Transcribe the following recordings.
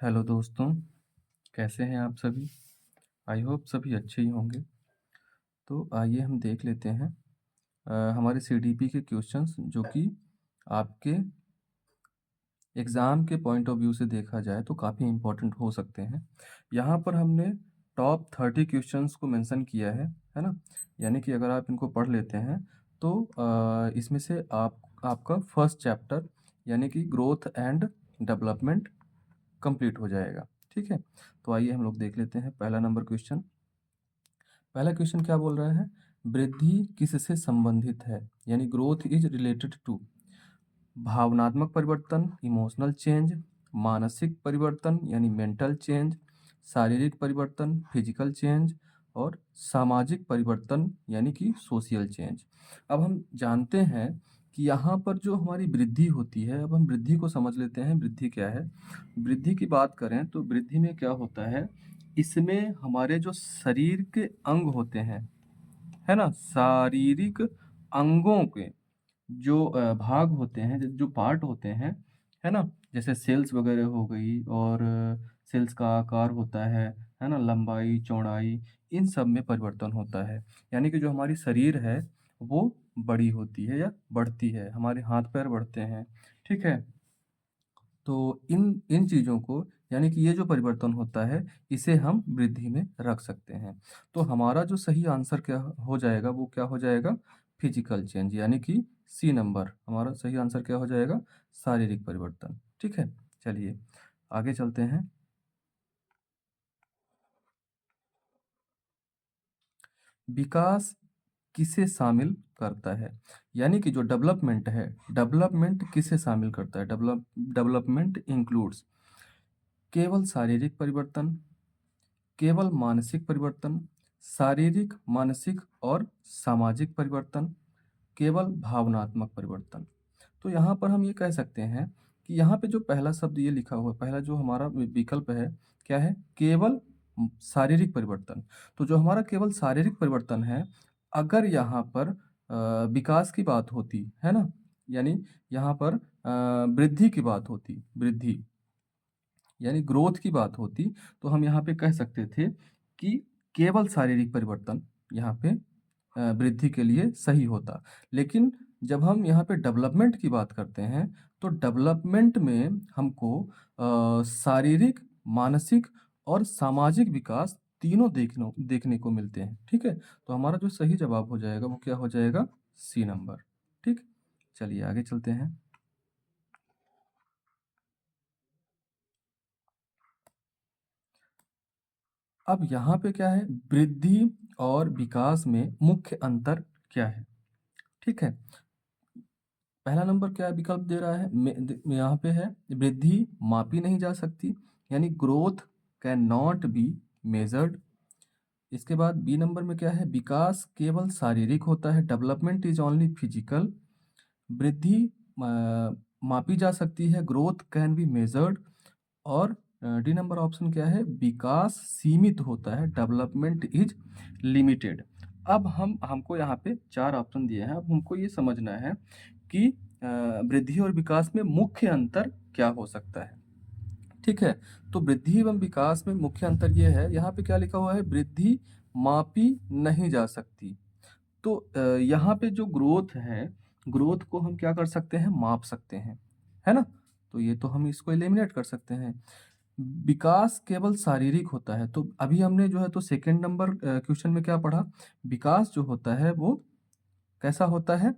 Hello दोस्तों, कैसे हैं आप सभी? आई होप सभी अच्छे ही होंगे। तो आइए हम देख लेते हैं हमारे सीडीपी के क्वेश्चंस जो कि आपके एग्ज़ाम के पॉइंट ऑफ व्यू से देखा जाए तो काफ़ी इम्पोर्टेंट हो सकते हैं। यहाँ पर हमने टॉप 30 क्वेश्चंस को मेंशन किया है ना? यानी कि अगर आप इनको पढ़ लेते हैं तो इसमें से आपका फर्स्ट चैप्टर यानी कि ग्रोथ एंड डेवलपमेंट कंप्लीट हो जाएगा। ठीक है? तो आइए हम लोग देख लेते हैं पहला नंबर क्वेश्चन। पहला क्वेश्चन क्या बोल रहा है? वृद्धि किससे संबंधित है? यानी ग्रोथ इज रिलेटेड टू भावनात्मक परिवर्तन, इमोशनल चेंज, मानसिक परिवर्तन यानी मेंटल चेंज, शारीरिक परिवर्तन, फिजिकल चेंज और सामाजिक परिवर्तन यानी कि सोशल चेंज। अब हम जानते हैं कि यहाँ पर जो हमारी वृद्धि होती है, अब हम वृद्धि को समझ लेते हैं, वृद्धि क्या है? वृद्धि की बात करें तो वृद्धि में क्या होता है? इसमें हमारे जो शरीर के अंग होते हैं, है ना? शारीरिक अंगों के जो भाग होते हैं, जो पार्ट होते हैं, है ना? जैसे सेल्स वगैरह हो गई और सेल्स का आकार होता है ना? लंबाई, चौड़ाई, इन सब में परिवर्तन होता है। यानी कि जो हमारी शरीर है, वो बड़ी होती है या बढ़ती है, हमारे हाथ-पैर बढ़ते हैं, ठीक है? तो इन इन चीज़ों को यानी कि ये जो परिवर्तन होता है, इसे हम वृद्धि में रख सकते हैं। तो हमारा जो सही आंसर क्या हो जाएगा, वो क्या हो जाएगा? फिजिकल चेंज यानी कि सी नंबर हमारा सही आंसर क्या हो जाएगा? शारीरिक परिवर्तन। ठीक है? चलिए आगे चलते हैं। विकास किसे शामिल करता है? यानी कि जो डेवलपमेंट है, डेवलपमेंट किसे शामिल करता है? डेवलपमेंट इंक्लूड्स केवल शारीरिक परिवर्तन, केवल मानसिक परिवर्तन, शारीरिक, मानसिक और सामाजिक परिवर्तन, केवल भावनात्मक परिवर्तन। तो यहाँ पर हम ये कह सकते हैं कि यहाँ पे जो पहला शब्द ये लिखा हुआ है, पहला जो हमारा विकल्प है, क्या है? केवल शारीरिक परिवर्तन। तो जो हमारा केवल शारीरिक परिवर्तन है, अगर यहाँ पर विकास की बात होती, है ना? यानी यहाँ पर वृद्धि की बात होती, वृद्धि यानी ग्रोथ की बात होती, तो हम यहाँ पे कह सकते थे कि केवल शारीरिक परिवर्तन यहाँ पे वृद्धि के लिए सही होता। लेकिन जब हम यहाँ पे डेवलपमेंट की बात करते हैं, तो डेवलपमेंट में हमको शारीरिक, मानसिक और सामाजिक विकास तीनों देखने को मिलते हैं। ठीक है? तो हमारा जो सही जवाब हो जाएगा, वो क्या हो जाएगा? C number. ठीक? चलिए आगे चलते हैं। अब यहाँ पे क्या है? वृद्धि और विकास में मुख्य अंतर क्या है? ठीक है? पहला नंबर क्या विकल्प दे रहा है? यहाँ पे है वृद्धि मापी नहीं जा सकती, यानी growth can not be measured. इसके बाद बी नंबर में क्या है? विकास केवल शारीरिक होता है, डेवलपमेंट इज ओनली फिजिकल। वृद्धि मापी जा सकती है, ग्रोथ कैन बी मेजर्ड। और डी नंबर ऑप्शन क्या है? विकास सीमित होता है, डेवलपमेंट इज लिमिटेड। अब हमको यहाँ पे चार ऑप्शन दिए हैं। अब हमको ये समझना है कि वृद्धि और विकास में मुख्य अंतर क्या हो सकता है। ठीक है? तो वृद्धि एवं विकास में मुख्य अंतर ये है, यहाँ पे क्या लिखा हुआ है? वृद्धि मापी नहीं जा सकती। तो यहाँ पे जो ग्रोथ है, ग्रोथ को हम क्या कर सकते हैं? माप सकते हैं, है ना? तो ये तो हम इसको एलिमिनेट कर सकते हैं। विकास केवल शारीरिक होता है, तो अभी हमने जो है तो सेकंड नंबर क्वेश्चन में क्या पढ़ा? विकास जो होता है वो कैसा होता है?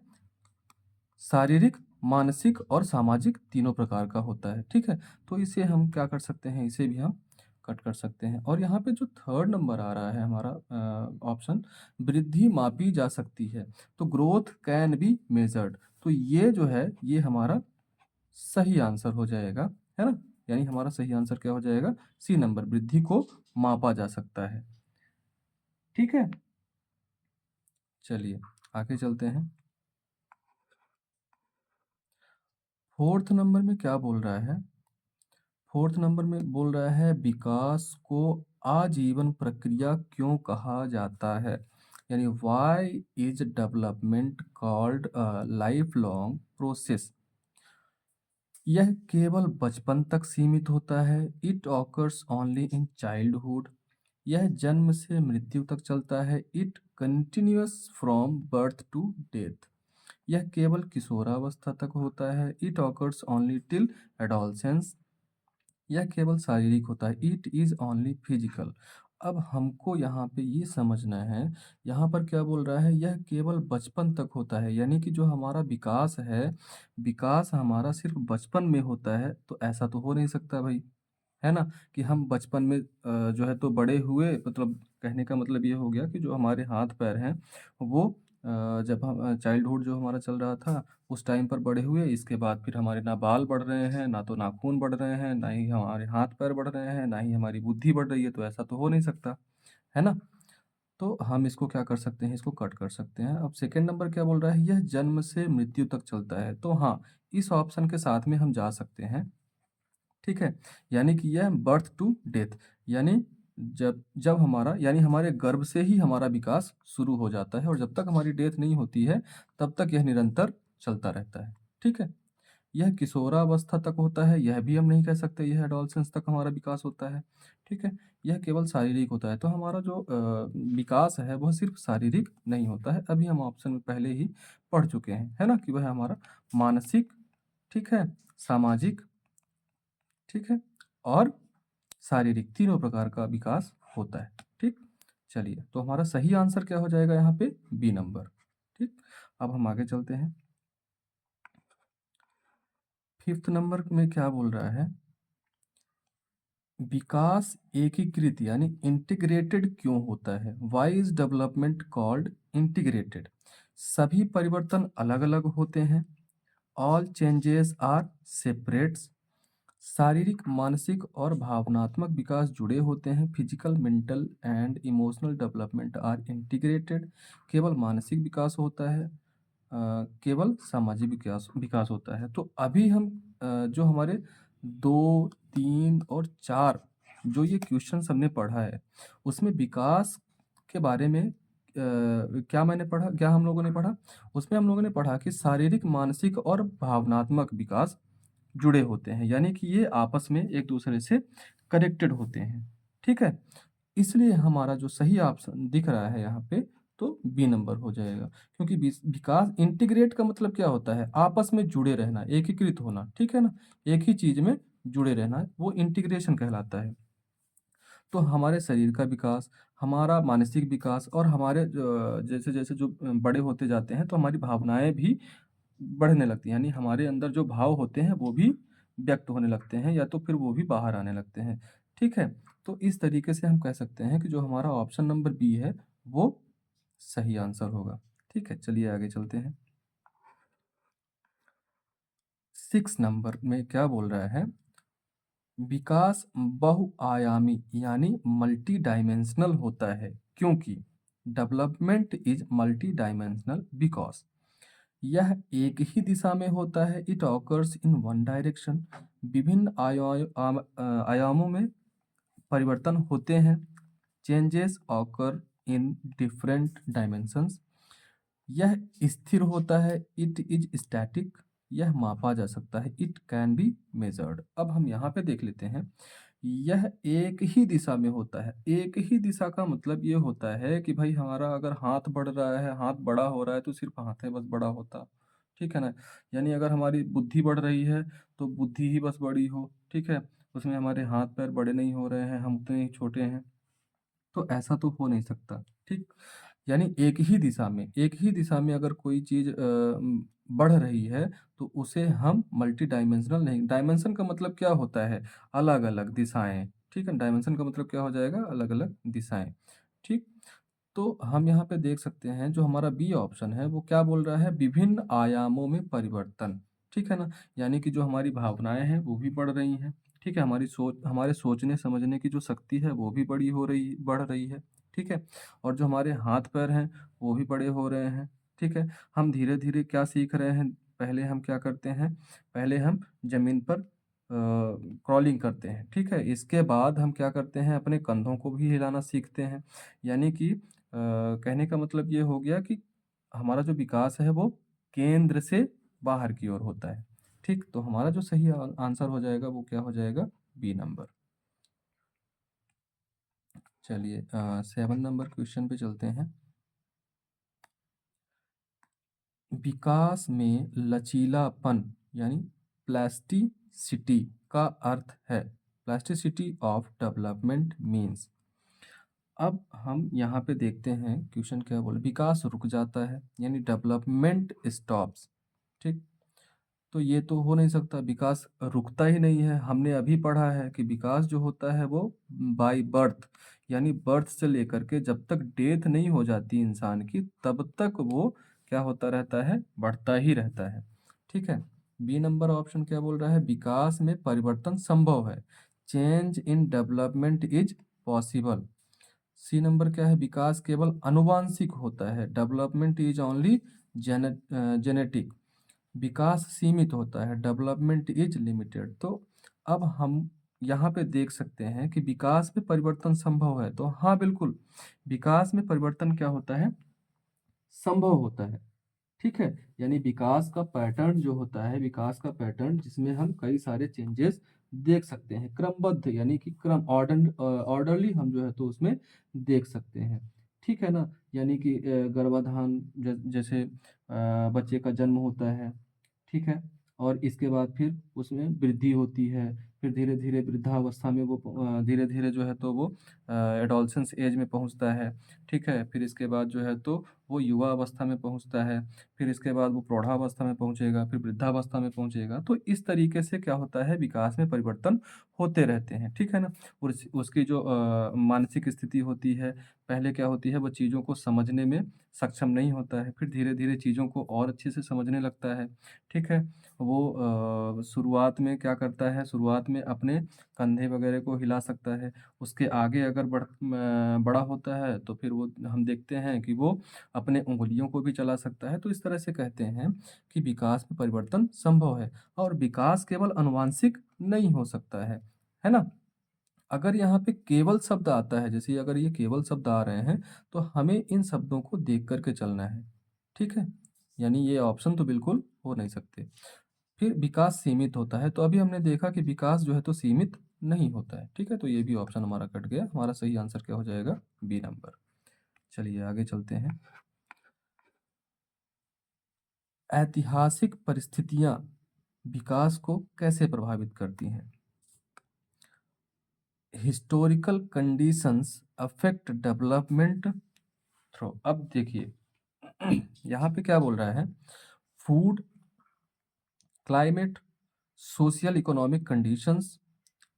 शारीरिक, मानसिक और सामाजिक तीनों प्रकार का होता है, ठीक है? तो इसे हम क्या कर सकते हैं? इसे भी हम कट कर सकते हैं। और यहाँ पे जो थर्ड नंबर आ रहा है हमारा ऑप्शन, वृद्धि मापी जा सकती है, तो ग्रोथ कैन बी मेजर्ड। तो ये जो है, ये हमारा सही आंसर हो जाएगा, है ना? यानी हमारा सही आंसर क्या हो जाएगा? सी नंबर, वृद्धि को मापा जा सकता है। ठीक है? चलिए आगे चलते हैं। फोर्थ नंबर में क्या बोल रहा है? फोर्थ नंबर में बोल रहा है विकास को आजीवन प्रक्रिया क्यों कहा जाता है? यानी why is development called a lifelong process? यह केवल बचपन तक सीमित होता है। It occurs only in childhood. यह जन्म से मृत्यु तक चलता है। It continuous from birth to death. यह केवल किशोरावस्था तक होता है। It occurs only till adolescence. यह केवल शारीरिक होता है। It is only physical. अब हमको यहाँ पे ये समझना है, यहाँ पर क्या बोल रहा है, यह केवल बचपन तक होता है, यानी कि जो हमारा विकास है, विकास हमारा सिर्फ बचपन में होता है, तो ऐसा तो हो नहीं सकता भाई, है ना? कि हम बचपन में जो है तो बड़े हुए, मतलब कहने का मतलब ये हो गया कि जो हमारे हाथ-पैर हैं, वो जब हम चाइल्डहुड जो हमारा चल रहा था, उस टाइम पर बड़े हुए, इसके बाद फिर हमारे ना बाल बढ़ रहे हैं, ना तो नाखून बढ़ रहे हैं, ना ही हमारे हाथ-पैर बढ़ रहे हैं, ना ही हमारी बुद्धि बढ़ रही है, तो ऐसा तो हो नहीं सकता, है ना? तो हम इसको क्या कर सकते हैं, इसको कट कर सकते हैं। अब सेकंड नंबर क्या बोल रहा है, यह जन्म से मृत्यु तक चलता है, तो हाँ, इस ऑप्शन के साथ में हम जा सकते हैं। ठीक है? यानी कि यह बर्थ टू डेथ, यानी जब जब हमारा, यानी हमारे गर्भ से ही हमारा विकास शुरू हो जाता है और जब तक हमारी डेथ नहीं होती है, तब तक यह निरंतर चलता रहता है। ठीक है? यह किशोरावस्था तक होता है, यह भी हम नहीं कह सकते, यह एडोलसेंस तक हमारा विकास होता है। ठीक है? यह केवल शारीरिक होता है, तो हमारा जो विकास है, वह सिर्फ़ शारीरिक नहीं होता है। अभी हम ऑप्शन में पहले ही पढ़ चुके हैं, है ना? कि वह हमारा मानसिक, ठीक है? सामाजिक, ठीक है? और शारीरिक, तीनों प्रकार का विकास होता है। ठीक? चलिए, तो हमारा सही आंसर क्या हो जाएगा यहाँ पे? B number. ठीक? अब हम आगे चलते हैं। 5th नंबर में क्या बोल रहा है? विकास एकीकृत यानी इंटीग्रेटेड क्यों होता है? Why is development called integrated? सभी परिवर्तन अलग-अलग होते हैं। All changes are separates. शारीरिक, मानसिक और भावनात्मक विकास जुड़े होते हैं। Physical, mental and emotional development are integrated. केवल मानसिक विकास होता है। केवल सामाजिक विकास विकास होता है। तो अभी हम जो हमारे 2, 3 और 4 जो ये क्वेश्चन्स हमने पढ़ा है, उसमें विकास के बारे में क्या हम लोगों ने पढ़ा? उसमें हम लोगों ने पढ़ा कि शारीरिक, मानसिक और भावनात्मक विकास जुड़े होते हैं, यानी कि ये आपस में एक-दूसरे से कनेक्टेड होते हैं, ठीक है? इसलिए हमारा जो सही ऑप्शन दिख रहा है यहाँ पे, तो बी नंबर हो जाएगा, क्योंकि विकास इंटीग्रेट का मतलब क्या होता है? आपस में जुड़े रहना, एकीकृत होना, ठीक है ना? एक ही चीज़ में जुड़े रहना, वो इंटीग्रेशन कहलाता है। तो हमारे शरीर का विकास, हमारा मानसिक विकास और हमारे जैसे-जैसे जो बड़े होते जाते हैं, तो हमारी भावनाएँ भी बढ़ने लगती हैं, यानी हमारे अंदर जो भाव होते हैं, वो भी व्यक्त होने लगते हैं या तो फिर वो भी बाहर आने लगते हैं, ठीक है? तो इस तरीके से हम कह सकते हैं कि जो हमारा ऑप्शन नंबर बी है, वो सही आंसर होगा, ठीक है? चलिए आगे चलते हैं। 6 नंबर में क्या बोल रहा है? विकास बहुआयामी यानी मल्टी डायमेंशनल होता है, क्योंकि development is multi dimensional because यह एक ही दिशा में होता है। It occurs in one direction. विभिन्न आयामों में परिवर्तन होते हैं। Changes occur in different dimensions. यह स्थिर होता है। It is static. यह मापा जा सकता है। It can be measured. अब हम यहाँ पे देख लेते हैं। यह एक ही दिशा में होता है। एक ही दिशा का मतलब ये होता है कि भाई हमारा अगर हाथ बढ़ रहा है, हाथ बड़ा हो रहा है, तो सिर्फ हाथ है बस बड़ा होता, ठीक है ना? यानी अगर हमारी बुद्धि बढ़ रही है, तो बुद्धि ही बस बड़ी हो, ठीक है? उसमें हमारे हाथ पैर बड़े नहीं हो रहे हैं, हम उतने ही छोटे हैं। तो ऐसा तो हो नहीं सकता, ठीक? यानी एक ही दिशा में अगर कोई चीज़ बढ़ रही है, तो उसे हम मल्टी डायमेंशनल नहीं, डायमेंशन का मतलब क्या होता है? अलग-अलग दिशाएँ, ठीक है? डायमेंशन का मतलब क्या हो जाएगा? अलग-अलग दिशाएँ, ठीक? तो हम यहाँ पे देख सकते हैं जो हमारा बी ऑप्शन है वो क्या बोल रहा है? विभिन्न आयामों में परिवर्तन, ठीक है ना? यानी कि जो हमारी भावनाएँ हैं वो भी बढ़ रही हैं, ठीक है? हमारे सोचने समझने की जो शक्ति है वो भी बढ़ रही है, ठीक है? और जो हमारे हाथ-पैर हैं वो भी बड़े हो रहे हैं, ठीक है? हम धीरे-धीरे क्या सीख रहे हैं? पहले हम क्या करते हैं? पहले हम ज़मीन पर क्रॉलिंग करते हैं, ठीक है? इसके बाद हम क्या करते हैं? अपने कंधों को भी हिलाना सीखते हैं, यानी कि कहने का मतलब ये हो गया कि हमारा जो विकास है वो केंद्र से बाहर की ओर होता है, ठीक, तो हमारा जो सही आंसर हो जाएगा वो क्या हो जाएगा? B number. चलिए 7 नंबर क्वेश्चन पे चलते हैं। विकास में लचीलापन यानी प्लास्टिसिटी का अर्थ है। Plasticity of development means. अब हम यहाँ पे देखते हैं क्वेश्चन क्या बोले, विकास रुक जाता है यानी डेवलपमेंट स्टॉप्स। ठीक, तो ये तो हो नहीं सकता, विकास रुकता ही नहीं है। हमने अभी पढ़ा है कि विकास जो होता है वो बाय बर्थ यानी बर्थ से लेकर के जब तक डेथ नहीं हो जाती इंसान की तब तक वो क्या होता रहता है? बढ़ता ही रहता है। ठीक है, बी नंबर ऑप्शन क्या बोल रहा है? विकास में परिवर्तन संभव है। Change in development is possible. C number क्या है? विकास केवल आनुवांशिक होता है। Development is only genetic. विकास सीमित होता है। Development is limited. तो अब हम यहाँ पे देख सकते हैं कि विकास में परिवर्तन संभव है, तो हाँ बिल्कुल, विकास में परिवर्तन क्या होता है? संभव होता है। ठीक है, यानी विकास का पैटर्न जो होता है, विकास का पैटर्न जिसमें हम कई सारे चेंजेस देख सकते हैं, क्रमबद्ध यानी कि क्रम ऑर्डरली हम जो है तो उसमें देख सकते हैं। ठीक है ना, यानी कि गर्भाधान जैसे बच्चे का जन्म होता है। ठीक है, और इसके बाद फिर उसमें वृद्धि होती है, फिर धीरे धीरे वृद्धावस्था में वो धीरे धीरे जो है तो वो एडोलसेंस एज में पहुंचता है। ठीक है, फिर इसके बाद जो है तो वो युवा अवस्था में पहुंचता है, फिर इसके बाद वो प्रौढ़ावस्था में पहुंचेगा, फिर वृद्धावस्था में पहुंचेगा। तो इस तरीके से क्या होता है, विकास में परिवर्तन होते रहते हैं। ठीक है ना, और उसकी जो मानसिक स्थिति होती है, पहले क्या होती है, वो चीज़ों को समझने में सक्षम नहीं होता है, फिर धीरे धीरे चीज़ों को और अच्छे से समझने लगता है। ठीक है, वो शुरुआत में क्या करता है, शुरुआत में अपने कंधे वगैरह को हिला सकता है। उसके आगे अगर बड़ा होता है तो फिर वो हम देखते हैं कि वो अपने उँगलियों को भी चला सकता है। तो इस तरह से कहते हैं कि विकास में परिवर्तन संभव है और विकास केवल आनुवांशिक नहीं हो सकता है ना? अगर यहाँ पे केवल शब्द आता है, जैसे अगर ये केवल शब्द आ रहे हैं, तो हमें इन शब्दों को देख कर के चलना है। ठीक है? यानी ये ऑप्शन तो बिल्कुल हो नहीं सकते। फिर विकास सीमित होता है, तो अभी हमने देखा कि विकास जो है तो सीमित नहीं होता है। ठीक है? तो ये भी ऑप्शन हमारा कट गया। हमारा सही आंसर क्या हो जाएगा? B number. चलिए आगे चलते हैं। ऐतिहासिक परिस्थितियाँ विकास को कैसे प्रभावित करती हैं? Historical conditions affect development through. अब देखिए यहाँ पे क्या बोल रहा है, food, climate, social economic conditions,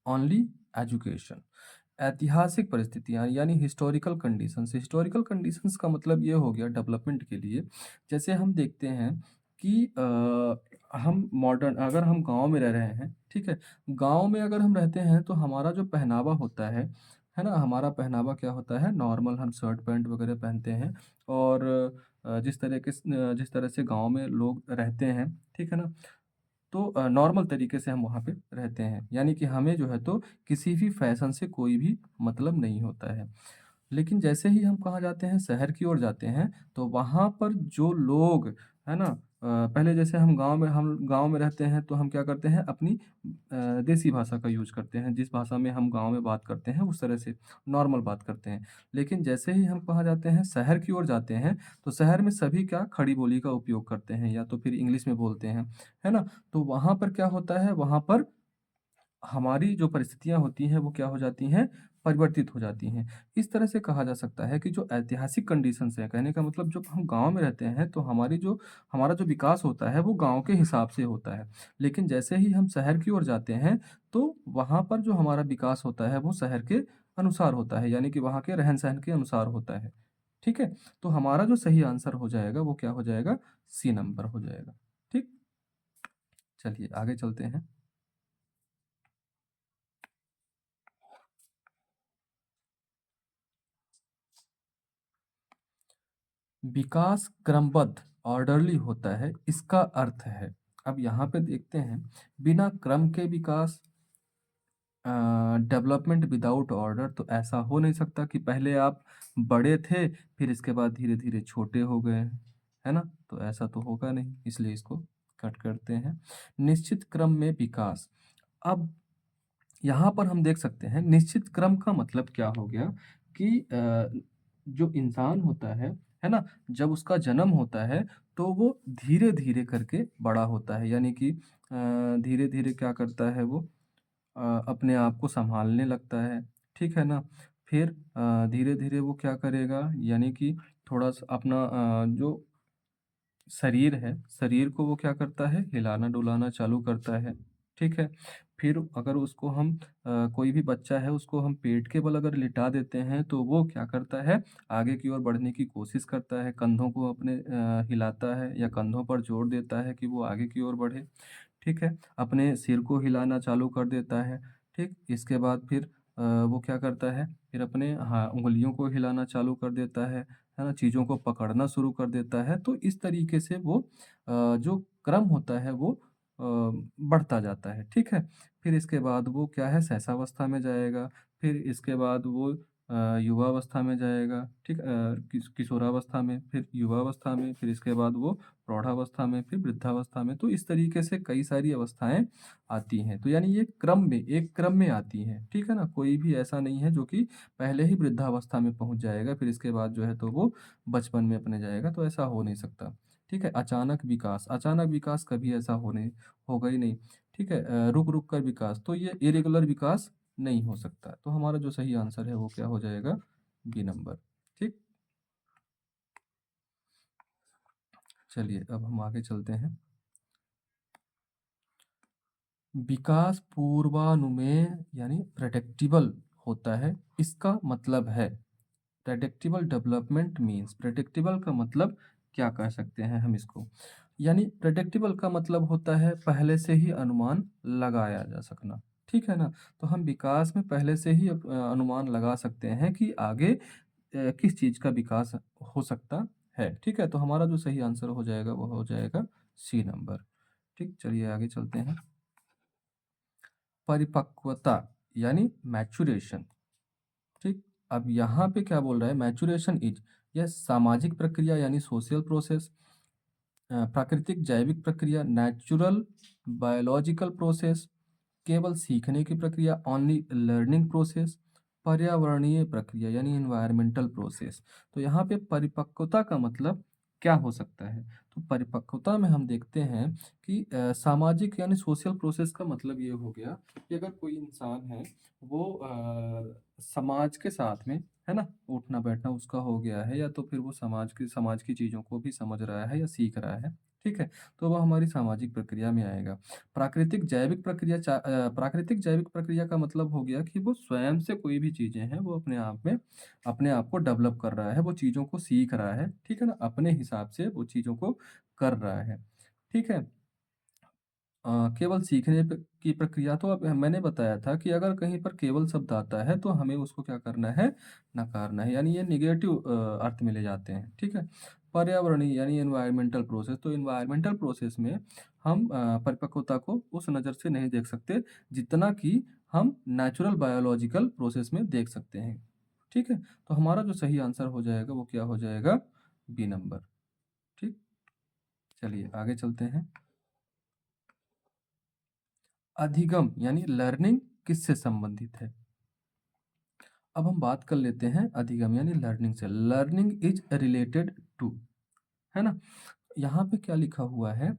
only education. ऐतिहासिक परिस्थितियाँ यानी हिस्टोरिकल कंडीशंस। हिस्टोरिकल कंडीशंस का मतलब ये हो गया डेवलपमेंट के लिए, जैसे हम देखते हैं कि हम मॉडर्न, अगर हम गांव में रह रहे हैं, ठीक है, गांव में अगर हम रहते हैं तो हमारा जो पहनावा होता है ना, हमारा पहनावा क्या होता है, नॉर्मल हम शर्ट पैंट वगैरह पहनते हैं। और जिस तरह से गांव में लोग रहते हैं, ठीक है ना, तो नॉर्मल तरीके से हम वहाँ पे रहते हैं, यानी कि हमें जो है तो किसी भी फैशन से कोई भी मतलब नहीं होता है। लेकिन जैसे ही हम कहाँ जाते हैं, शहर की ओर जाते हैं, तो वहाँ पर जो लोग, है ना, पहले जैसे हम गाँव में रहते हैं तो हम क्या करते हैं, अपनी देसी भाषा का यूज़ करते हैं, जिस भाषा में हम गाँव में बात करते हैं उस तरह से नॉर्मल बात करते हैं। लेकिन जैसे ही हम कहाँ जाते हैं, शहर की ओर जाते हैं, तो शहर में सभी क्या खड़ी बोली का उपयोग करते हैं या तो फिर इंग्लिश में बोलते हैं, है ना? तो वहाँ पर क्या होता है, वहाँ पर हमारी जो परिस्थितियाँ होती हैं वो क्या हो जाती हैं, परिवर्तित हो जाती हैं। इस तरह से कहा जा सकता है कि जो ऐतिहासिक कंडीशंस हैं, कहने का मतलब जब हम गाँव में रहते हैं तो हमारा जो विकास होता है वो गाँव के हिसाब से होता है। लेकिन जैसे ही हम शहर की ओर जाते हैं तो वहाँ पर जो हमारा विकास होता है वो शहर के अनुसार होता है, यानी कि वहाँ के रहन-सहन के अनुसार होता है। ठीक है? तो हमारा जो सही आंसर हो जाएगा वो क्या हो जाएगा? सी नंबर हो जाएगा। ठीक? चलिए आगे चलते हैं। विकास क्रमबद्ध ऑर्डरली होता है, इसका अर्थ है। अब यहाँ पे देखते हैं, बिना क्रम के विकास, डेवलपमेंट विदाउट ऑर्डर, तो ऐसा हो नहीं सकता कि पहले आप बड़े थे फिर इसके बाद धीरे धीरे छोटे हो गए, है ना? तो ऐसा तो होगा नहीं, इसलिए इसको कट करते हैं। निश्चित क्रम में विकास। अब यहाँ पर हम देख सकते हैं निश्चित क्रम का मतलब क्या हो गया कि जो इंसान होता है ना? जब उसका जन्म होता है तो वो धीरे-धीरे करके बड़ा होता है। यानी कि धीरे-धीरे क्या करता है वो अपने आप को सँभालने लगता है, ठीक है ना? फिर धीरे-धीरे वो क्या करेगा यानी कि थोड़ा-सा अपना जो शरीर है, शरीर को वो क्या करता है, हिलाना-डुलाना चालू करता है, ठीक है? फिर अगर उसको हम कोई भी बच्चा है, उसको हम पेट के बल अगर लिटा देते हैं, तो वो क्या करता है, आगे की ओर बढ़ने की कोशिश करता है, कंधों को अपने हिलाता है या कंधों पर जोर देता है कि वो आगे की ओर बढ़े, ठीक है? अपने सिर को हिलाना चालू कर देता है, ठीक? इसके बाद फिर वो क्या करता है, फिर अपने उँगलियों को हिलाना चालू कर देता है ना? चीज़ों को पकड़ना शुरू कर देता है, तो इस तरीके से वो जो क्रम होता है वो बढ़ता जाता है, ठीक है? फिर इसके बाद वो क्या है शैशवावस्था में जाएगा, फिर इसके बाद वो युवावस्था में जाएगा, ठीक? किशोरावस्था में, फिर युवावस्था में, फिर इसके बाद वो प्रौढ़ावस्था में, फिर वृद्धावस्था में, तो इस तरीके से कई सारी अवस्थाएँ आती हैं। तो यानी ये क्रम में एक क्रम में आती हैं, ठीक है ना? कोई भी ऐसा नहीं है जो कि पहले ही वृद्धावस्था में पहुँच जाएगा, फिर इसके बाद जो है तो वो बचपन में अपने जाएगा, तो ऐसा हो नहीं सकता। ठीक है? अचानक विकास कभी ऐसा होगा ही नहीं। ठीक है? रुक-रुक कर विकास, तो ये इरेगुलर विकास नहीं हो सकता। तो हमारा जो सही आंसर है वो क्या हो जाएगा? B number. ठीक? चलिए अब हम आगे चलते हैं। विकास पूर्वानुमेय यानी प्रेडिक्टेबल होता है। इसका मतलब है प्रेडिक्टेबल डेवलपमेंट मीन्स प्रेडिक्टेबल का मतलब क्या कह सकते हैं हम इसको? यानी प्रेडिक्टेबल का मतलब होता है पहले से ही अनुमान लगाया जा सकना, ठीक है ना? तो हम विकास में पहले से ही अनुमान लगा सकते हैं कि आगे किस चीज़ का विकास हो सकता है, ठीक है? तो हमारा जो सही आंसर हो जाएगा वो हो जाएगा सी नंबर। ठीक, चलिए आगे चलते हैं। परिपक्वता यानी मैच्योरेशन। ठीक, अब यहाँ पे क्या बोल रहा है मैच्योरेशन इज यह सामाजिक प्रक्रिया यानी सोशल प्रोसेस, प्राकृतिक जैविक प्रक्रिया नेचुरल बायोलॉजिकल प्रोसेस, केवल सीखने की प्रक्रिया ओनली लर्निंग प्रोसेस, पर्यावरणीय प्रक्रिया यानी एनवायरमेंटल प्रोसेस। तो यहाँ पे परिपक्वता का मतलब क्या हो सकता है? तो परिपक्वता में हम देखते हैं कि सामाजिक यानी सोशल प्रोसेस का मतलब ये हो गया कि अगर कोई इंसान है वो समाज के साथ में है ना उठना बैठना उसका हो गया है या तो फिर वो समाज की चीज़ों को भी समझ रहा है या सीख रहा है, ठीक है? तो वो हमारी सामाजिक प्रक्रिया में आएगा। प्राकृतिक जैविक प्रक्रिया का मतलब हो गया कि वो स्वयं से कोई भी चीज़ें हैं वो अपने आप में अपने आप को डेवलप कर रहा है, वो चीज़ों को सीख रहा है, ठीक है ना? अपने हिसाब से वो चीज़ों को कर रहा है, ठीक है? केवल सीखने की प्रक्रिया तो अब मैंने बताया था कि अगर कहीं पर केवल शब्द आता है तो हमें उसको क्या करना है नकारना है यानी ये निगेटिव अर्थ में ले जाते हैं, ठीक है? पर्यावरणीय यानी एनवायरमेंटल प्रोसेस, तो एनवायरमेंटल प्रोसेस में हम परिपक्वता को उस नज़र से नहीं देख सकते जितना कि हम नेचुरल बायोलॉजिकल प्रोसेस में देख सकते हैं, ठीक है? तो हमारा जो सही आंसर हो जाएगा वो क्या हो जाएगा? B number. ठीक, चलिए आगे चलते हैं। अधिगम यानी लर्निंग किससे संबंधित है? अब हम बात कर लेते हैं अधिगम यानी लर्निंग से। लर्निंग इज रिलेटेड टू, है ना? यहाँ पे क्या लिखा हुआ है?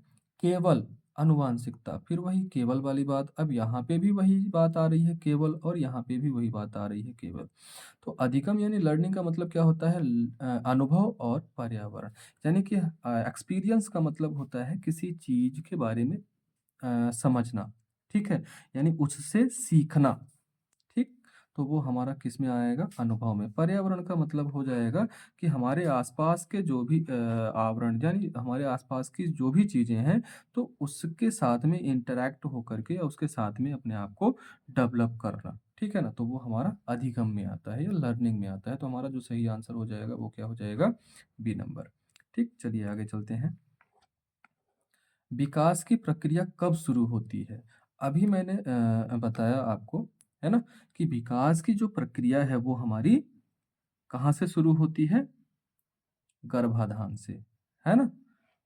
केवल आनुवांशिकता, फिर वही केवल वाली बात, अब यहाँ पे भी वही बात आ रही है केवल और यहाँ पे भी वही बात आ रही है केवल। तो अधिगम यानी लर्निंग का मतलब क्या होता है? अनुभव और पर्यावरण। यानी कि एक्सपीरियंस का मतलब होता है किसी चीज़ के बारे में समझना, ठीक है? यानी उससे सीखना, ठीक? तो वो हमारा किस में आएगा? अनुभव में। पर्यावरण का मतलब हो जाएगा कि हमारे आस-पास के जो भी आवरण यानी हमारे आस-पास की जो भी चीज़ें हैं, तो उसके साथ में इंटरैक्ट होकर के या उसके साथ में अपने आप को डेवलप करना, ठीक है ना? तो वो हमारा अधिगम में आता है या लर्निंग में आता है। तो हमारा जो सही आंसर हो जाएगा वो क्या हो जाएगा? B number. ठीक, चलिए आगे चलते हैं। विकास की प्रक्रिया कब शुरू होती है? अभी मैंने बताया आपको, है ना? कि विकास की जो प्रक्रिया है वो हमारी कहाँ से शुरू होती है? गर्भाधान से, है ना?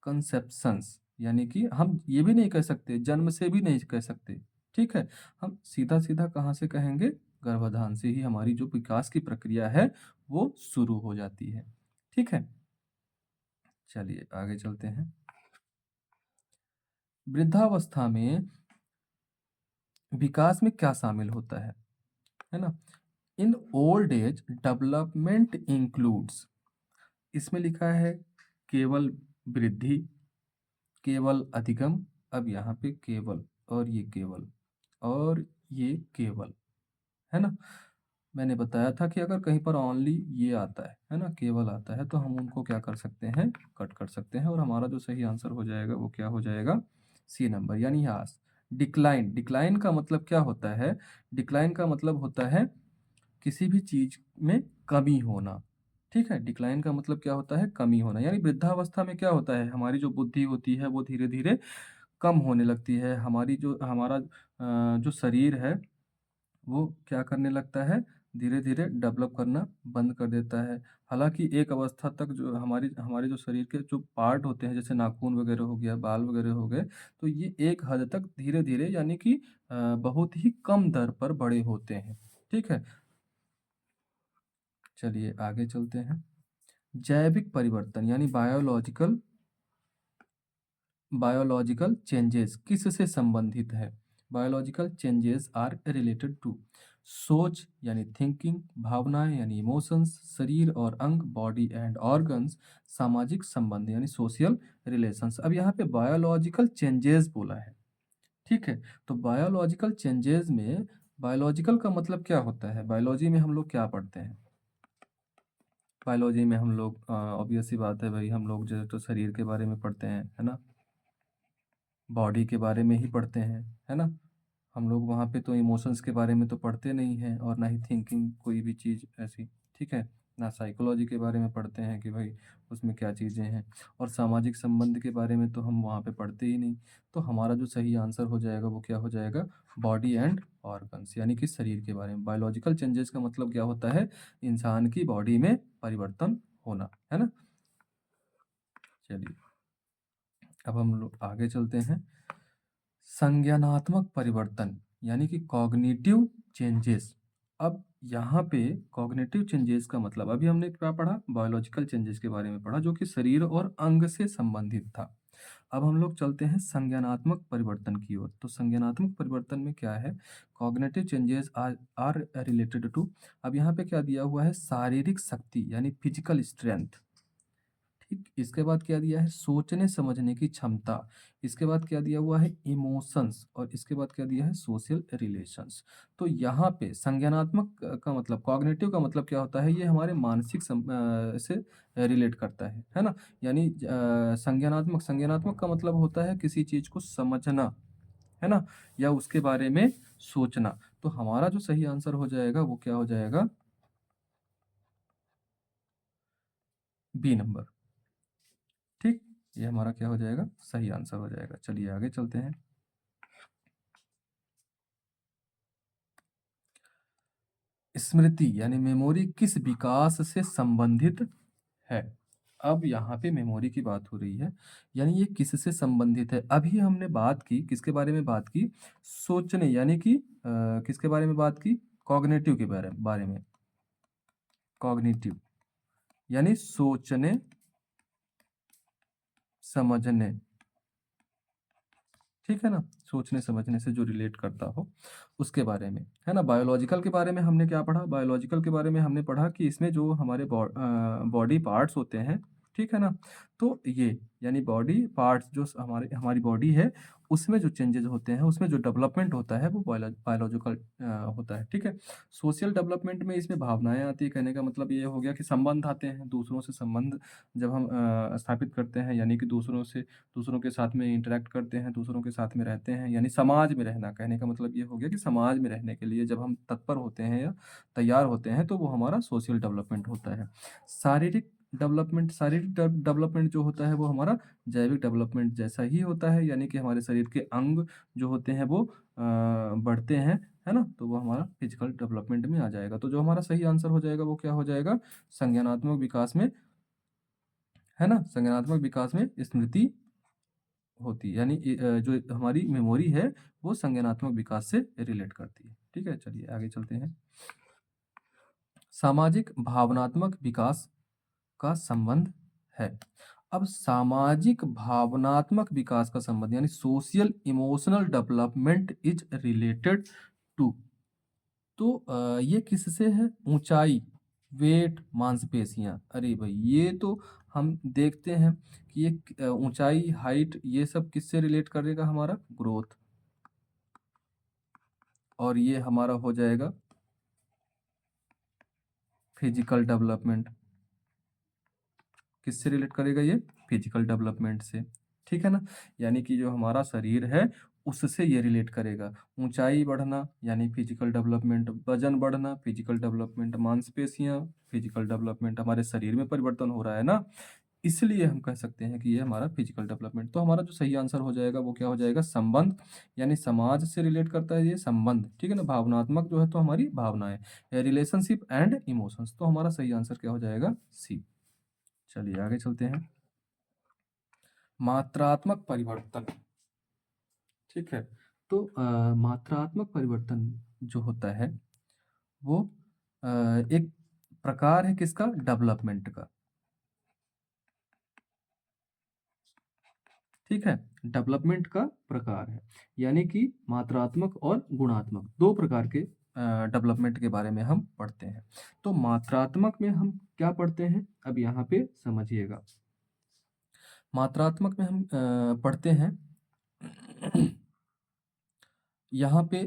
कंसेप्शंस। यानी कि हम ये भी नहीं कह सकते, जन्म से भी नहीं कह सकते, ठीक है? हम सीधा-सीधा कहाँ से कहेंगे? गर्भाधान से ही हमारी जो विकास की प्रक्रिया है, वो शुरू हो जाती है, ठीक है? चलिए आगे चलते हैं। वृद्धावस्था में विकास में क्या शामिल होता है ना? In old age development includes, इसमें लिखा है केवल वृद्धि, केवल अधिगम, अब यहाँ पे केवल और ये केवल और ये केवल, है ना? मैंने बताया था कि अगर कहीं पर ओनली ये आता है ना? केवल आता है तो हम उनको क्या कर सकते हैं? कट कर सकते हैं और हमारा जो सही आंसर हो जाएगा वो क्या हो जाएगा? सी नंबर यानी ह्रास। डिक्लाइन, डिक्लाइन का मतलब क्या होता है? डिक्लाइन का मतलब होता है किसी भी चीज़ में कमी होना, ठीक है? डिक्लाइन का मतलब क्या होता है? कमी होना, यानी वृद्धावस्था में क्या होता है? हमारी जो बुद्धि होती है वो धीरे-धीरे कम होने लगती है। हमारा जो शरीर है वो क्या करने लगता है? धीरे-धीरे डेवलप करना बंद कर देता है। हालाँकि एक अवस्था तक जो हमारी हमारे जो शरीर के जो पार्ट होते हैं जैसे नाखून वगैरह हो गया, बाल वगैरह हो गए, तो ये एक हद तक धीरे-धीरे यानी कि बहुत ही कम दर पर बड़े होते हैं। ठीक है? चलिए आगे चलते हैं। जैविक परिवर्तन यानी बायोलॉजिकल चेंजेस किससे संबंधित है? Biological changes are related to सोच यानी थिंकिंग, भावनाएं यानी इमोशंस, शरीर और अंग बॉडी एंड ऑर्गन्स, सामाजिक संबंध यानी सोशल रिलेशंस। अब यहाँ पे बायोलॉजिकल चेंजेस बोला है, ठीक है? तो बायोलॉजिकल चेंजेस में बायोलॉजिकल का मतलब क्या होता है? बायोलॉजी में हम लोग क्या पढ़ते हैं? बायोलॉजी में हम लोग ऑब्वियस सी बात है भाई, हम लोग जो है तो शरीर के बारे में पढ़ते हैं, है ना? बॉडी के बारे में ही पढ़ते हैं, है ना? हम लोग वहाँ पे तो इमोशंस के बारे में तो पढ़ते नहीं हैं और ना ही थिंकिंग कोई भी चीज़ ऐसी, ठीक है? ना साइकोलॉजी के बारे में पढ़ते हैं कि भाई उसमें क्या चीज़ें हैं और सामाजिक संबंध के बारे में तो हम वहाँ पे पढ़ते ही नहीं। तो हमारा जो सही आंसर हो जाएगा वो क्या हो जाएगा? बॉडी एंड ऑर्गन्स यानी कि शरीर के बारे में। बायोलॉजिकल चेंजेस का मतलब क्या होता है? इंसान की बॉडी में परिवर्तन होना, है ना? चलिए, अब हम लोग आगे चलते हैं। संज्ञानात्मक परिवर्तन यानी कि कॉग्निटिव चेंजेस। अब यहाँ पे कॉग्निटिव चेंजेस का मतलब अभी हमने क्या पढ़ा? बायोलॉजिकल चेंजेस के बारे में पढ़ा जो कि शरीर और अंग से संबंधित था। अब हम लोग चलते हैं संज्ञानात्मक परिवर्तन की ओर। तो संज्ञानात्मक परिवर्तन में क्या है? Cognitive changes are are related to, अब यहाँ पे क्या दिया हुआ है? शारीरिक शक्ति यानी फिजिकल स्ट्रेंथ, ठीक, इसके बाद क्या दिया है? सोचने समझने की क्षमता, इसके बाद क्या दिया हुआ है? इमोशंस, और इसके बाद क्या दिया है? Social relations. तो यहाँ पे संज्ञानात्मक का मतलब, कॉग्निटिव का मतलब क्या होता है? ये हमारे से रिलेट करता है ना? यानी संज्ञानात्मक, संज्ञानात्मक का मतलब होता है किसी चीज को समझना, है ना? या उसके बारे में सोचना। तो हमारा जो सही आंसर हो जाएगा वो क्या हो जाएगा? बी नंबर, ठीक, ये हमारा क्या हो जाएगा? सही आंसर हो जाएगा। चलिए आगे चलते हैं। स्मृति यानी मेमोरी किस विकास से संबंधित है? अब यहाँ पे मेमोरी की बात हो रही है, यानी ये किससे संबंधित है? अभी हमने बात की, किसके बारे में बात की? सोचने यानी कि किसके बारे में बात की? कॉग्निटिव के बारे बारे में। कॉग्निटिव यानी सोचने समझने, ठीक है ना? सोचने समझने से जो रिलेट करता हो उसके बारे में, है ना? बायोलॉजिकल के बारे में हमने क्या पढ़ा? बायोलॉजिकल के बारे में हमने पढ़ा कि इसमें जो हमारे बॉडी पार्ट्स होते हैं, ठीक है ना? तो ये यानी बॉडी पार्ट्स जो हमारे हमारी बॉडी है उसमें जो चेंजेस होते हैं, उसमें जो डेवलपमेंट होता है वो बायोलॉजिकल होता है, ठीक है? सोशल डेवलपमेंट में इसमें भावनाएँ आती है, कहने का मतलब ये हो गया कि संबंध आते हैं, दूसरों से संबंध जब हम स्थापित करते हैं, यानी कि दूसरों के साथ में इंटरैक्ट करते हैं, दूसरों के साथ में रहते हैं, यानी समाज में रहना। कहने का मतलब ये हो गया कि समाज में रहने के लिए जब हम तत्पर होते हैं या तैयार होते हैं, तो वो हमारा सोशल डेवलपमेंट होता है। शारीरिक डेवलपमेंट जो होता है वो हमारा जैविक डेवलपमेंट जैसा ही होता है, यानी कि हमारे शरीर के अंग जो होते हैं वो बढ़ते हैं, है ना? तो वो हमारा फिजिकल डेवलपमेंट में आ जाएगा। तो जो हमारा सही आंसर हो जाएगा वो क्या हो जाएगा? संज्ञानात्मक विकास में, है ना? संज्ञानात्मक विकास में स्मृति होती है, यानी जो हमारी मेमोरी है वो संज्ञानात्मक विकास से रिलेट करती है। ठीक है, चलिए आगे चलते हैं। सामाजिक भावनात्मक विकास का संबंध है। अब सामाजिक भावनात्मक विकास का संबंध यानी social emotional development is related to, तो ये किससे है? ऊंचाई, वेट, मांसपेशियां। अरे भाई ये तो हम देखते हैं कि ये ऊंचाई, हाइट, ये सब किससे रिलेट करेगा? हमारा ग्रोथ। और ये हमारा हो जाएगा फिजिकल डेवलपमेंट। किससे रिलेट करेगा ये? फिजिकल डेवलपमेंट से। ठीक है ना, यानी कि जो हमारा शरीर है उससे ये रिलेट करेगा। ऊंचाई बढ़ना यानी फिजिकल डेवलपमेंट, वजन बढ़ना फिजिकल डेवलपमेंट, मांसपेशियां फिजिकल डेवलपमेंट, हमारे शरीर में परिवर्तन हो रहा है ना, इसलिए हम कह सकते हैं कि ये हमारा फिजिकल डेवलपमेंट। तो हमारा जो सही आंसर हो जाएगा वो क्या हो जाएगा? संबंध, यानी समाज से रिलेट करता है ये संबंध। ठीक है ना, भावनात्मक जो है तो हमारी भावनाएं, रिलेशनशिप एंड इमोशंस। तो हमारा सही आंसर क्या हो जाएगा? सी। चलिए आगे चलते हैं। मात्रात्मक परिवर्तन। ठीक है, तो मात्रात्मक परिवर्तन जो होता है वो एक प्रकार है किसका? डेवलपमेंट का। ठीक है, डेवलपमेंट का प्रकार है, यानी कि मात्रात्मक और गुणात्मक दो प्रकार के डेवलपमेंट के बारे में हम पढ़ते हैं। तो मात्रात्मक में हम क्या पढ़ते हैं? अब यहाँ पे समझिएगा। मात्रात्मक में हम पढ़ते हैं यहाँ पे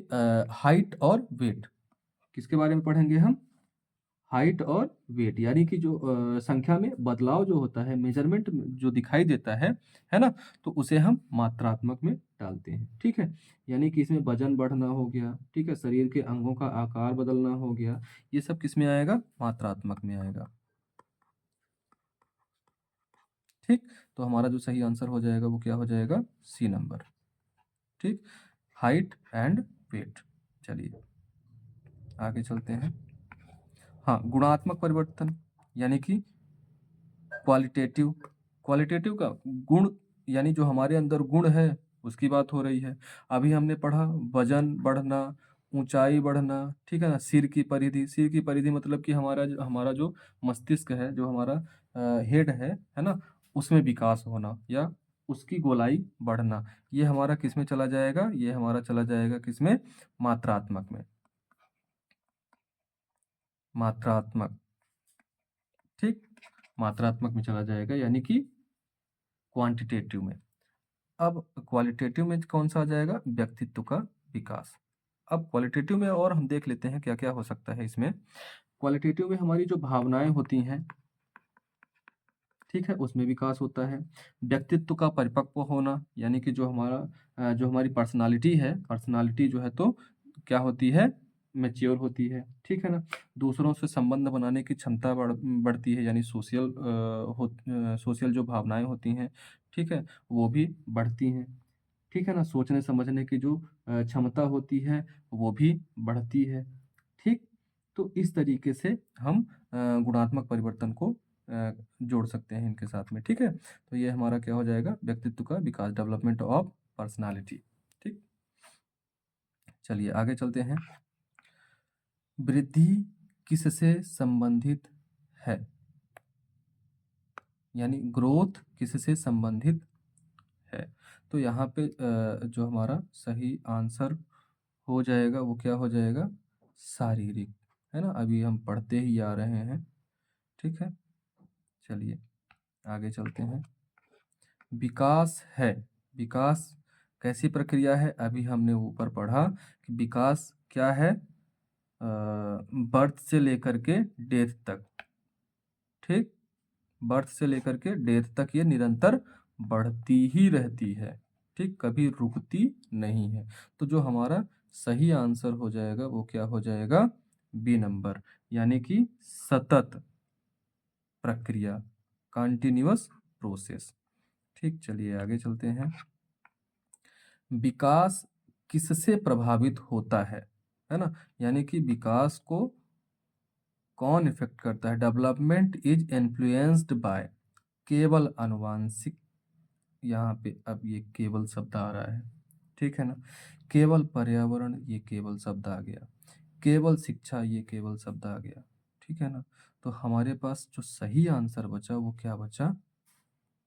हाइट और वेट। किसके बारे में पढ़ेंगे हम? हाइट और वेट, यानी कि जो संख्या में बदलाव जो होता है, मेजरमेंट जो दिखाई देता है ना, तो उसे हम मात्रात्मक में डालते हैं। ठीक है, यानी कि इसमें वजन बढ़ना हो गया, ठीक है, शरीर के अंगों का आकार बदलना हो गया, ये सब किस में आएगा? मात्रात्मक में आएगा। ठीक, तो हमारा जो सही आंसर हो जाएगा वो क्या हो जाएगा? C number. ठीक, हाइट एंड वेट। चलिए आगे चलते हैं। हाँ, गुणात्मक परिवर्तन यानी कि क्वालिटेटिव। क्वालिटेटिव का गुण, यानी जो हमारे अंदर गुण है उसकी बात हो रही है। अभी हमने पढ़ा वजन बढ़ना, ऊंचाई बढ़ना, ठीक है ना, सिर की परिधि। सिर की परिधि मतलब कि हमारा जो मस्तिष्क है, जो हमारा हेड है ना, उसमें विकास होना या उसकी गोलाई बढ़ना, ये हमारा किस में चला जाएगा? ये हमारा चला जाएगा किस में? मात्रात्मक में। मात्रात्मक। ठीक, मात्रात्मक में चला जाएगा, यानी कि क्वांटिटेटिव में। अब क्वालिटेटिव में कौन सा आ जाएगा? व्यक्तित्व का विकास। अब क्वालिटेटिव में और हम देख लेते हैं क्या क्या हो सकता है इसमें। क्वालिटेटिव में हमारी जो भावनाएं होती हैं, ठीक है, उसमें विकास होता है। व्यक्तित्व का परिपक्व होना, यानी कि जो हमारी पर्सनालिटी है, पर्सनालिटी जो है तो क्या होती है? मैच्योर होती है। ठीक है ना, दूसरों से संबंध बनाने की क्षमता बढ़ती है, यानी सोशल जो भावनाएं होती हैं, ठीक है, वो भी बढ़ती हैं। ठीक है ना, सोचने समझने की जो क्षमता होती है वो भी बढ़ती है। ठीक, तो इस तरीके से हम गुणात्मक परिवर्तन को जोड़ सकते हैं इनके साथ में। ठीक है, तो ये हमारा क्या हो जाएगा? व्यक्तित्व का विकास, डेवलपमेंट ऑफ पर्सनालिटी। ठीक, चलिए आगे चलते हैं। वृद्धि किससे संबंधित है? यानी ग्रोथ किससे संबंधित है? तो यहाँ पे जो हमारा सही आंसर हो जाएगा वो क्या हो जाएगा? शारीरिक, है ना, अभी हम पढ़ते ही आ रहे हैं। ठीक है, चलिए आगे चलते हैं। विकास है, विकास कैसी प्रक्रिया है? अभी हमने ऊपर पढ़ा कि विकास क्या है? बर्थ से लेकर के डेथ तक। ठीक, बर्थ से लेकर के डेथ तक ये निरंतर बढ़ती ही रहती है। ठीक, कभी रुकती नहीं है। तो जो हमारा सही आंसर हो जाएगा वो क्या हो जाएगा? बी नंबर, यानी कि सतत प्रक्रिया, कंटिन्यूअस प्रोसेस। ठीक, चलिए आगे चलते हैं। विकास किससे प्रभावित होता है ना, यानी कि विकास को कौन इफेक्ट करता है? डेवलपमेंट इज इन्फ्लुएंस्ड बाय, केवल आनुवांशिक यहाँ पे अब ये केवल शब्द आ रहा है, ठीक है ना? केवल पर्यावरण, ये केवल शब्द आ गया। केवल शिक्षा, ये केवल शब्द आ गया, ठीक है ना? तो हमारे पास जो सही आंसर बचा वो क्या बचा?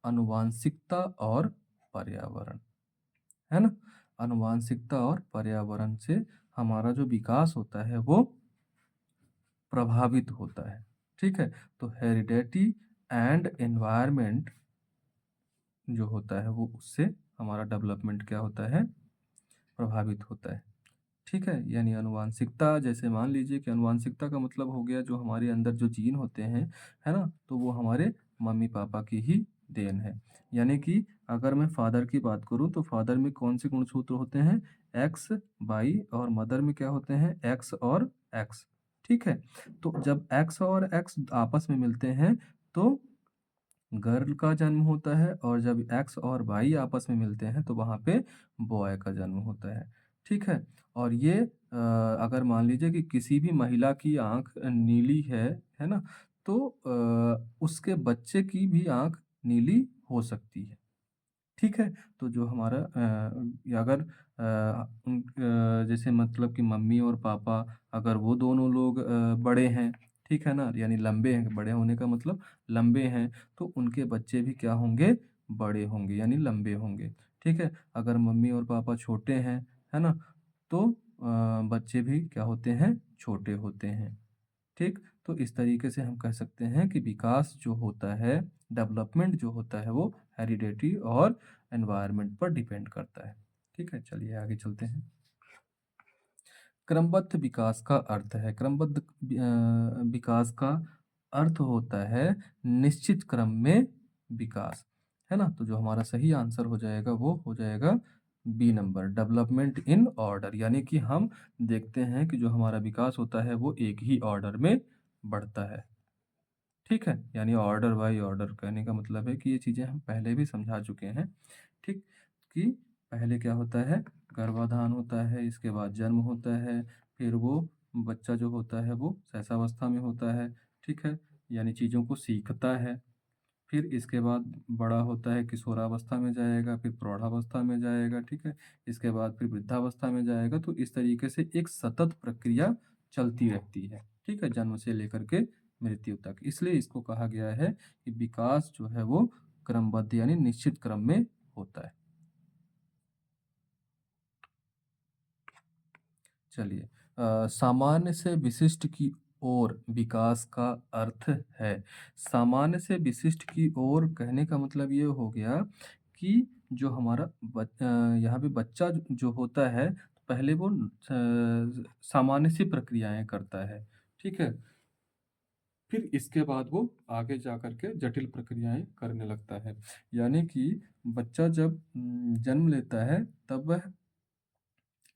आनुवांशिकता और पर्यावरण, है ना? आनुवांशिकता और पर्यावरण से हमारा जो विकास होता है वो प्रभावित होता है, ठीक है? तो हेरिडेटी एंड एनवायरनमेंट जो होता है वो उससे हमारा डेवलपमेंट क्या होता है? प्रभावित होता है, ठीक है? यानी आनुवांशिकता, जैसे मान लीजिए कि आनुवांशिकता का मतलब हो गया जो हमारे अंदर जो जीन होते हैं, है ना? तो वो हमारे मम्मी-पापा की ही देन है। यानी कि अगर मैं फ़ादर की बात करूँ तो फ़ादर में कौन-से गुणसूत्र होते हैं? एक्स, वाई, और मदर में क्या होते हैं? एक्स और एक्स, ठीक है? तो जब एक्स और एक्स आपस में मिलते हैं तो गर्ल का जन्म होता है, और जब एक्स और वाई आपस में मिलते हैं तो वहाँ पे बॉय का जन्म होता है, ठीक है? और ये अगर मान लीजिए कि किसी भी महिला की आँख नीली है ना? तो उसके बच्चे की भी आँख नीली हो सकती है। ठीक है? तो जो हमारा अगर जैसे मतलब कि मम्मी और पापा, अगर वो दोनों लोग बड़े हैं, ठीक है ना? यानी लंबे हैं, बड़े होने का मतलब लंबे हैं, तो उनके बच्चे भी क्या होंगे? बड़े होंगे, यानी लंबे होंगे, ठीक है? अगर मम्मी और पापा छोटे हैं, है ना? तो बच्चे भी क्या होते हैं? छोटे होते हैं। ठीक? तो इस तरीके से हम कह सकते हैं कि विकास जो होता है, डेवलपमेंट जो होता है, वो हेरिडेटी और एनवायरनमेंट पर डिपेंड करता है। ठीक है? चलिए आगे चलते हैं। क्रमबद्ध विकास का अर्थ है, क्रमबद्ध विकास का अर्थ होता है निश्चित क्रम में विकास, है ना? तो जो हमारा सही आंसर हो जाएगा वो हो जाएगा B number, development in order, यानी कि हम देखते हैं कि जो हमारा विकास होता है वो एक ही ऑर्डर में बढ़ता है। ठीक है? यानी ऑर्डर बाय ऑर्डर, कहने का मतलब है कि ये चीज़ें हम पहले भी समझा चुके हैं, ठीक? कि पहले क्या होता है? गर्भाधान होता है, इसके बाद जन्म होता है, फिर वो बच्चा जो होता है वो शैशवावस्था में होता है, ठीक है? यानी चीज़ों को सीखता है, फिर इसके बाद बड़ा होता है, किशोरावस्था में जाएगा, फिर प्रौढ़ावस्था में जाएगा, ठीक है? इसके बाद फिर वृद्धावस्था में जाएगा, तो इस तरीके से एक सतत प्रक्रिया चलती रहती है, ठीक है? जन्म से लेकर के मृत्यु तक। इसलिए इसको कहा गया है कि विकास जो है वो क्रमबद्ध यानी निश्चित क्रम में होता है। चलिए, सामान्य से विशिष्ट की ओर विकास का अर्थ है। सामान्य से विशिष्ट की ओर कहने का मतलब ये हो गया कि जो हमारा यहाँ पे बच्चा जो होता है, पहले वो सामान्य सी प्रक्रियाएँ करता है, ठीक है? फिर इसके बाद वो आगे जा कर के जटिल प्रक्रियाएँ करने लगता है। यानी कि बच्चा जब जन्म लेता है, तब वह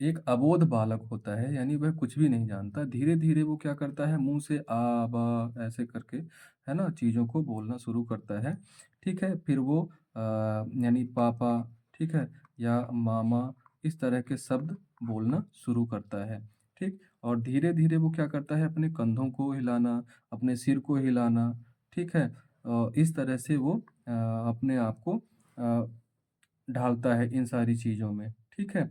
एक अबोध बालक होता है, यानी वह कुछ भी नहीं जानता। धीरे-धीरे वो क्या करता है, मुँह से आ, बा ऐसे करके, है ना? चीज़ों को बोलना शुरू करता है, ठीक है? फिर वो यानी पापा, ठीक है? या मामा, इस तरह के शब्द बोलना शुरू करता है, ठीक? और धीरे-धीरे वो क्या करता है, अपने कंधों को हिलाना, अपने सिर को हिलाना, ठीक है? इस तरह से वो अपने आप को ढालता है इन सारी चीज़ों में, ठीक है?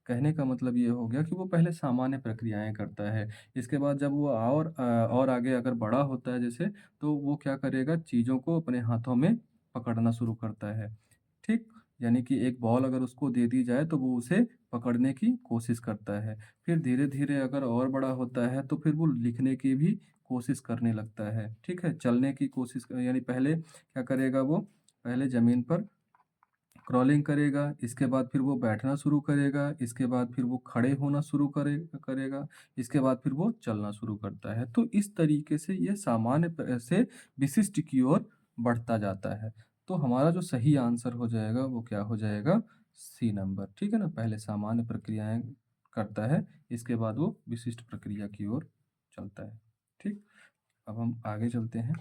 कहने का मतलब ये हो गया कि वो पहले सामान्य प्रक्रियाएँ करता है। इसके बाद जब वो और आगे अगर बड़ा होता है जैसे, तो वो क्या करेगा, चीज़ों को अपने हाथों में पकड़ना शुरू करता है, ठीक? यानी कि एक बॉल अगर उसको दे दी जाए तो वो उसे पकड़ने की कोशिश करता है। फिर धीरे-धीरे अगर और बड़ा होता है तो फिर वो लिखने की भी कोशिश करने लगता है, ठीक है? चलने की कोशिश यानी पहले क्या करेगा वो, पहले ज़मीन पर क्रॉलिंग करेगा, इसके बाद फिर वो बैठना शुरू करेगा, इसके बाद फिर वो खड़े होना शुरू करेगा, इसके बाद फिर वो चलना शुरू करता है। तो इस तरीके से ये सामान्य से विशिष्ट की ओर बढ़ता जाता है। तो हमारा जो सही आंसर हो जाएगा वो क्या हो जाएगा? सी नंबर, ठीक है ना? पहले सामान्य प्रक्रियाएँ करता है, इसके बाद वो विशिष्ट प्रक्रिया की ओर चलता है। ठीक? अब हम आगे चलते हैं।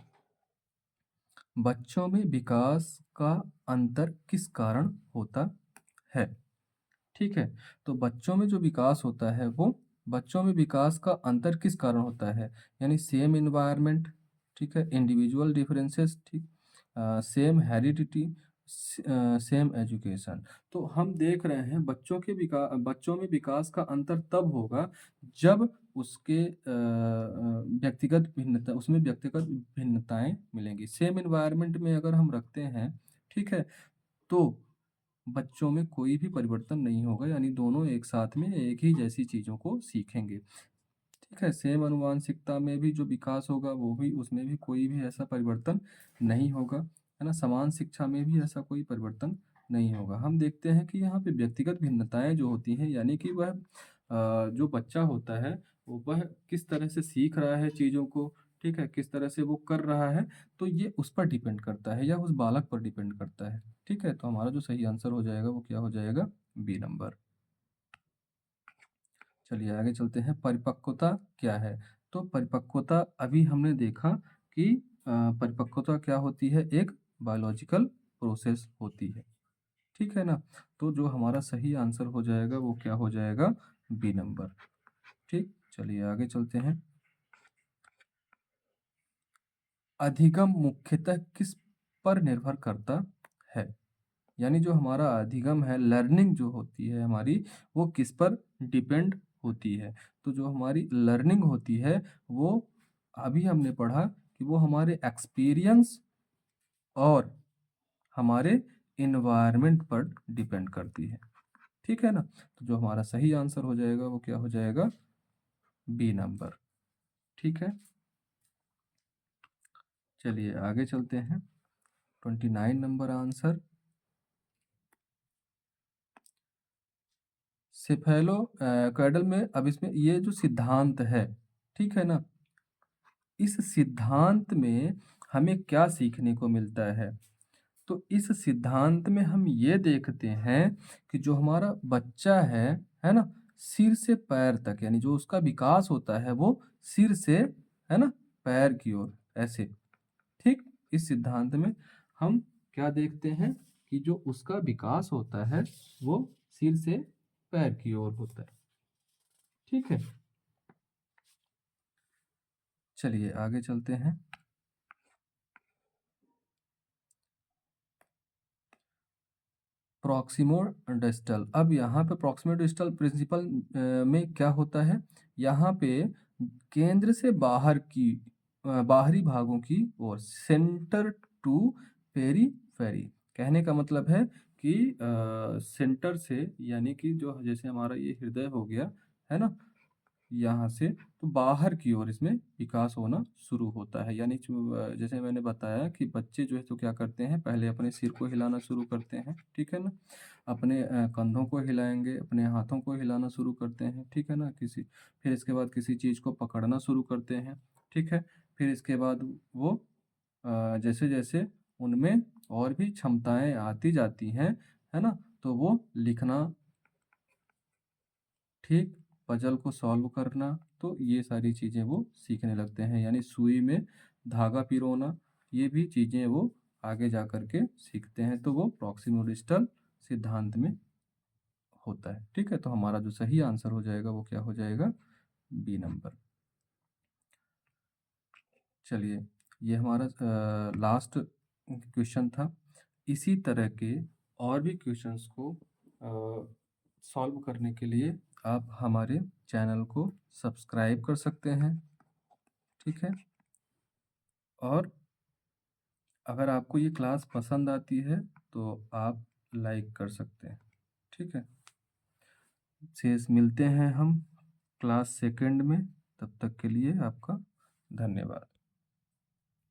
बच्चों में विकास का अंतर किस कारण होता है? ठीक है, तो बच्चों में जो विकास होता है वो बच्चों में विकास का अंतर किस कारण होता है? यानी सेम एनवायरनमेंट, ठीक है, इंडिविजुअल डिफरेंसेस, ठीक, सेम हेरिडिटी, सेम एजुकेशन। तो हम देख रहे हैं बच्चों में विकास का अंतर तब होगा जब उसके व्यक्तिगत भिन्नता उसमें व्यक्तिगत भिन्नताएँ मिलेंगी। सेम एनवायरनमेंट में अगर हम रखते हैं, ठीक है? तो बच्चों में कोई भी परिवर्तन नहीं होगा, यानी दोनों एक साथ में एक ही जैसी चीज़ों को सीखेंगे। ठीक है, सेम आनुवांशिकता में भी जो विकास होगा वो भी उसमें भी कोई भी ऐसा परिवर्तन नहीं होगा, है ना? समान शिक्षा में भी ऐसा कोई परिवर्तन नहीं होगा। हम देखते हैं कि यहाँ पे व्यक्तिगत भिन्नताएँ जो होती हैं, यानी कि वह जो बच्चा होता है वह किस तरह से सीख रहा है चीज़ों को, ठीक है? किस तरह से वो कर रहा है, तो ये उस पर डिपेंड करता है या उस बालक पर डिपेंड करता है। ठीक है? तो हमारा जो सही आंसर हो जाएगा वो क्या हो जाएगा? B number. चलिए आगे चलते हैं, परिपक्वता क्या है? तो परिपक्वता अभी हमने देखा कि परिपक्वता क्या होती है? एक बायोलॉजिकल प्रोसेस होती है। ठीक है ना? तो जो हमारा सही आंसर हो जाएगा वो क्या हो जाएगा? B number. ठीक, चलिए आगे चलते हैं। अधिगम मुख्यतः किस पर निर्भर करता है? यानी जो हमारा अधिगम है, लर्निंग जो होती है हमारी, वो किस पर डिपेंड होती है? तो जो हमारी लर्निंग होती है, वो अभी हमने पढ़ा कि वो हमारे एक्सपीरियंस और हमारे एनवायरनमेंट पर डिपेंड करती है। ठीक है ना? तो जो हमारा सही आंसर हो जाएगा वो क्या हो जाएगा? B number. ठीक है? चलिए आगे चलते हैं। 29 नंबर आंसर, कैडल में, अब इसमें ये जो सिद्धांत है, ठीक है ना? इस सिद्धांत में हमें क्या सीखने को मिलता है? तो इस सिद्धांत में हम ये देखते हैं कि जो हमारा बच्चा है ना? सिर से पैर तक, यानी जो उसका विकास होता है वो सिर से, है ना? पैर की ओर ऐसे। ठीक? इस सिद्धांत में हम क्या देखते हैं कि जो उसका विकास होता है वो सिर से पैर की ओर होता है। ठीक है? चलिए आगे चलते हैं। प्रॉक्सिमोडिस्टल, अब यहाँ पे प्रॉक्सिमोडिस्टल प्रिंसिपल में क्या होता है? यहाँ पे केंद्र से बाहरी भागों की ओर, सेंटर टू पेरीफेरी। कहने का मतलब है कि सेंटर से, यानी कि जो जैसे हमारा ये हृदय हो गया, है ना? यहाँ से तो बाहर की ओर इसमें विकास होना शुरू होता है, यानी जैसे मैंने बताया कि बच्चे जो है तो क्या करते हैं, पहले अपने सिर को हिलाना शुरू करते हैं, ठीक है ना? अपने कंधों को हिलाएंगे, अपने हाथों को हिलाना शुरू करते हैं, ठीक है ना? फिर इसके बाद किसी चीज़ को पकड़ना शुरू करते हैं, ठीक है? फिर इसके बाद वो जैसे जैसे उनमें और भी क्षमताएं आती जाती हैं, है ना? तो वो लिखना, ठीक, पजल को सॉल्व करना, तो ये सारी चीज़ें वो सीखने लगते हैं, यानी सुई में धागा पिरोना, ये भी चीज़ें वो आगे जा कर के सीखते हैं, तो वो प्रॉक्सिमोडिस्टल सिद्धांत में होता है। ठीक है? तो हमारा जो सही आंसर हो जाएगा वो क्या हो जाएगा? B number. चलिए, ये हमारा लास्ट क्वेश्चन था। इसी तरह के और भी क्वेश्चंस को सॉल्व करने के लिए आप हमारे चैनल को सब्सक्राइब कर सकते हैं, ठीक है? और अगर आपको ये क्लास पसंद आती है तो आप लाइक कर सकते हैं, ठीक है? शेष मिलते हैं हम क्लास सेकंड में, तब तक के लिए आपका धन्यवाद।